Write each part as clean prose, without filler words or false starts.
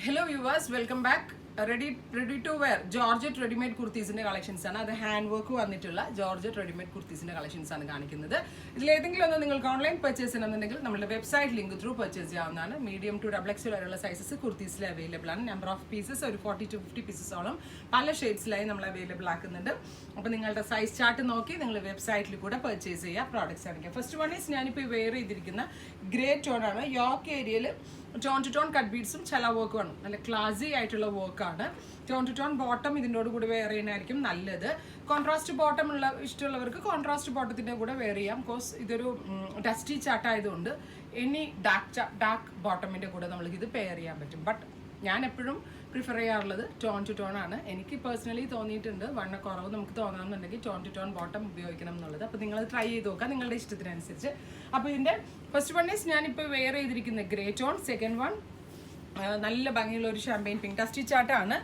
Hello viewers, welcome back. Ready to wear Georgette ready-made kurtis in the collections ആണ്. അത് hand work വന്നിട്ടുള്ള georgette readymade കുർത്തീസിന്റെ collections ആണ് കാണിക്കുന്നത്. ഇതിൽ ഏതെങ്കിലും ഒന്ന് നിങ്ങൾക്ക് ഓൺലൈൻ പർച്ചേസ് ചെയ്യണമെന്നുണ്ടെങ്കിൽ നമ്മുടെ വെബ്സൈറ്റ് ലിങ്ക് ത്രൂ പർച്ചേസ് ചെയ്യാവുന്നതാണ്. മീഡിയം ടു XXL വരെയുള്ള സൈസസ് കുർത്തീസിൽ അവൈലബിൾ ആണ്. നമ്പർ ഓഫ് പീസസ് ഒരു 40 to 50 പീസസോളം പല ഷെയ്ഡ്സിലായി നമ്മൾ അവൈലബിൾ ആക്കുന്നുണ്ട്. അപ്പോൾ നിങ്ങളുടെ സൈസ് ചാർട്ട് നോക്കി നിങ്ങൾ വെബ്സൈറ്റിൽ കൂടെ പർച്ചേസ് ചെയ്യുക, പ്രോഡക്ട്സ് കാണിക്കുക. ഫസ്റ്റ് വൺ ഈസ് ഞാനിപ്പോൾ വെയർ ചെയ്തിരിക്കുന്ന ഗ്രേ ടോൺ ആണ്. യോക്ക് ഏരിയയിൽ ടോൺ ടു ടോൺ കട്ട് ബീഡ്സും ചല വർക്കും ആണ്. നല്ല ക്ലാസി ആയിട്ടുള്ള വർക്കാണ്. ടോൺ ടു ടോൺ ബോട്ടം ഇതിനോട് കൂടി വെയർ ചെയ്യാനായിരിക്കും നല്ലത്. കോൺട്രാസ്റ്റ് ബോട്ടം ഇഷ്ടമുള്ളവർക്ക് കോൺട്രാസ്റ്റ് ബോട്ടത്തിൻ്റെ കൂടെ വെയർ ചെയ്യാം. ബിക്കോസ് ഇതൊരു ഡസ്റ്റി ചാട്ടായതുകൊണ്ട് ഇനി ഡാർക്ക് ബോട്ടമിൻ്റെ കൂടെ നമ്മൾക്കിത് പെയർ ചെയ്യാൻ പറ്റും. ബട്ട് ഞാൻ എപ്പോഴും പ്രിഫർ ചെയ്യാറുള്ളത് ടോൺ ടു ടോൺ ആണ്. എനിക്ക് പേഴ്സണലി തോന്നിയിട്ടുണ്ട് വണ്ണക്കുറവ് നമുക്ക് തോന്നണമെന്നുണ്ടെങ്കിൽ ടോൺ ടു ടോൺ ബോട്ടം ഉപയോഗിക്കണം എന്നുള്ളത്. അപ്പോൾ നിങ്ങൾ ട്രൈ ചെയ്ത് നോക്കുക നിങ്ങളുടെ ഇഷ്ടത്തിനനുസരിച്ച്. അപ്പോൾ ഇതിൻ്റെ ഫസ്റ്റ് വൺ ഈസ് ഞാനിപ്പോൾ വെയർ ചെയ്തിരിക്കുന്ന ഗ്രേ ടോൺ. സെക്കൻഡ് വൺ നല്ല ഭംഗിയുള്ള ഒരു ഷാമ്പെയിൻ പിങ്ക് ടസ്റ്റി ചാട്ടാണ്.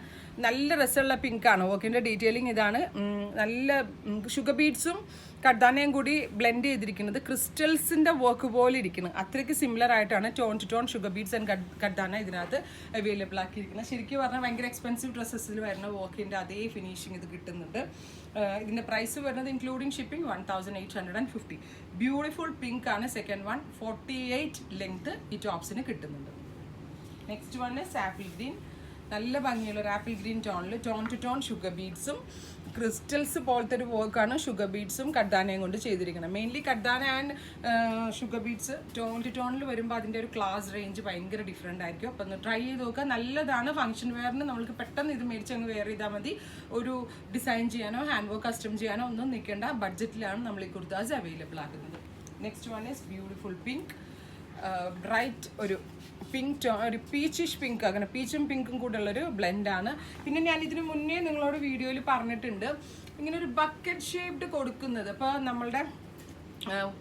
നല്ല രസമുള്ള പിങ്കാണ്. വർക്കിൻ്റെ ഡീറ്റെയിലിംഗ് ഇതാണ്. നല്ല ഷുഗർ ബീഡ്സും കഡ്ദാനയും കൂടി ബ്ലെൻഡ് ചെയ്തിരിക്കുന്നത് ക്രിസ്റ്റൽസിൻ്റെ വർക്ക് പോലെ ഇരിക്കുന്നത്. അത്രയ്ക്ക് സിമിലർ ആയിട്ടാണ് tone to tone sugar beads and കഡ്ദാന ഇതിനകത്ത് അവൈലബിൾ ആക്കിയിരിക്കുന്നത്. ശരിക്കും പറഞ്ഞാൽ ഭയങ്കര എക്സ്പെൻസീവ് ഡ്രസ്സസിൽ വരുന്ന വർക്കിൻ്റെ അതേ ഫിനിഷിങ് ഇത് കിട്ടുന്നുണ്ട്. ഇതിൻ്റെ പ്രൈസ് വരുന്നത് ഇൻക്ലൂഡിങ് ഷിപ്പിംഗ് 1850. ബ്യൂട്ടിഫുൾ പിങ്ക് ആണ് സെക്കൻഡ് വൺ. 48 ലെങ്ത് ഈ ടോപ്സിന് കിട്ടുന്നുണ്ട്. Next one is apple green. നല്ല ഭംഗിയുള്ള ഒരു ആപ്പിൾ ഗ്രീൻ ടോണിൽ ടോൺ ടു ടോൺ ഷുഗർ ബീഡ്സും ക്രിസ്റ്റൽസ് പോലത്തെ ഒരു വർക്കാണ് ഷുഗർ ബീഡ്സും കഡ്ദാനയും കൊണ്ട് ചെയ്തിരിക്കുന്നത്. മെയിൻലി കഡ്ദാന and sugar beads tone to ടോണിൽ വരുമ്പോൾ അതിൻ്റെ ഒരു ക്ലാസ് റേഞ്ച് ഭയങ്കര ഡിഫറെൻ്റ് ആയിരിക്കും. അപ്പം ഒന്ന് ട്രൈ ചെയ്ത് നോക്കുക. നല്ലതാണ്. ഫംഗ്ഷൻ വെയറിന് നമ്മൾക്ക് പെട്ടെന്ന് ഇത് മേടിച്ച് അങ്ങ് വെയർ ചെയ്താൽ മതി. ഒരു ഡിസൈൻ ചെയ്യാനോ ഹാൻഡ് വർക്ക് കസ്റ്റം ചെയ്യാനോ ഒന്നും നിൽക്കേണ്ട. ബഡ്ജറ്റിലാണ് നമ്മൾ ഈ കുർത്താസ് അവൈലബിൾ ആക്കുന്നത്. Next one is beautiful pink. Bright ഒരു പിങ്ക് ടോൺ, ഒരു പീച്ചിഷ് പിങ്ക്, അങ്ങനെ പീച്ചും പിങ്കും കൂടെ ഉള്ളൊരു ബ്ലെൻഡാണ്. പിന്നെ ഞാൻ ഇതിന് മുന്നേ നിങ്ങളോട് വീഡിയോയിൽ പറഞ്ഞിട്ടുണ്ട് ഇങ്ങനെ ഒരു ബക്കറ്റ് ഷേപ്ഡ് കൊടുക്കുന്നത്. അപ്പോൾ നമ്മളുടെ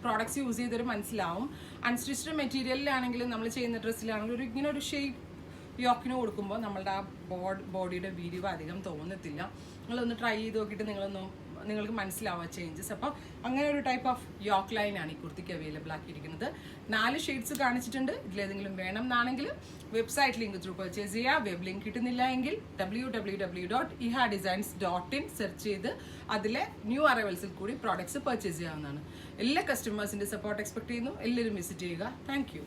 പ്രോഡക്ട്സ് യൂസ് ചെയ്തൊരു മനസ്സിലാവും. അൺസ്റ്റിച്ച്ഡ് മെറ്റീരിയലിലാണെങ്കിലും നമ്മൾ ചെയ്യുന്ന ഡ്രസ്സിലാണെങ്കിലും ഇങ്ങനെ ഒരു ഷേപ്പ് യോക്കിന് കൊടുക്കുമ്പോൾ നമ്മളുടെ ആ ബോഡിയുടെ വീഡിയോ അധികം തോന്നത്തില്ല. നിങ്ങളൊന്ന് ട്രൈ ചെയ്ത് നോക്കിയിട്ട് നിങ്ങൾക്ക് മനസ്സിലാവുക ചേഞ്ചസ്. അപ്പോൾ അങ്ങനെ ഒരു ടൈപ്പ് ഓഫ് യോക്ക് ലൈനാണ് ഈ കുർത്തിക്ക് അവൈലബിൾ ആക്കിയിരിക്കുന്നത്. 4 ഷെയ്ഡ്സ് കാണിച്ചിട്ടുണ്ട്. ഇതിലേതെങ്കിലും വേണം എന്നാണെങ്കിൽ വെബ്സൈറ്റ് ലിങ്ക് ത്രൂ പർച്ചേസ് ചെയ്യുക. വെബ് ലിങ്ക് കിട്ടുന്നില്ല എങ്കിൽ www.ihadesigns.in സെർച്ച് ചെയ്ത് അതിലെ ന്യൂ അറൈവൽസിൽ കൂടി പ്രോഡക്ട്സ് പർച്ചേസ് ചെയ്യാവുന്നതാണ്. എല്ലാ കസ്റ്റമേഴ്സിൻ്റെ സപ്പോർട്ട് എക്സ്പെക്ട് ചെയ്യുന്നു. എല്ലാവരും വിസിറ്റ് ചെയ്യുക. Thank you.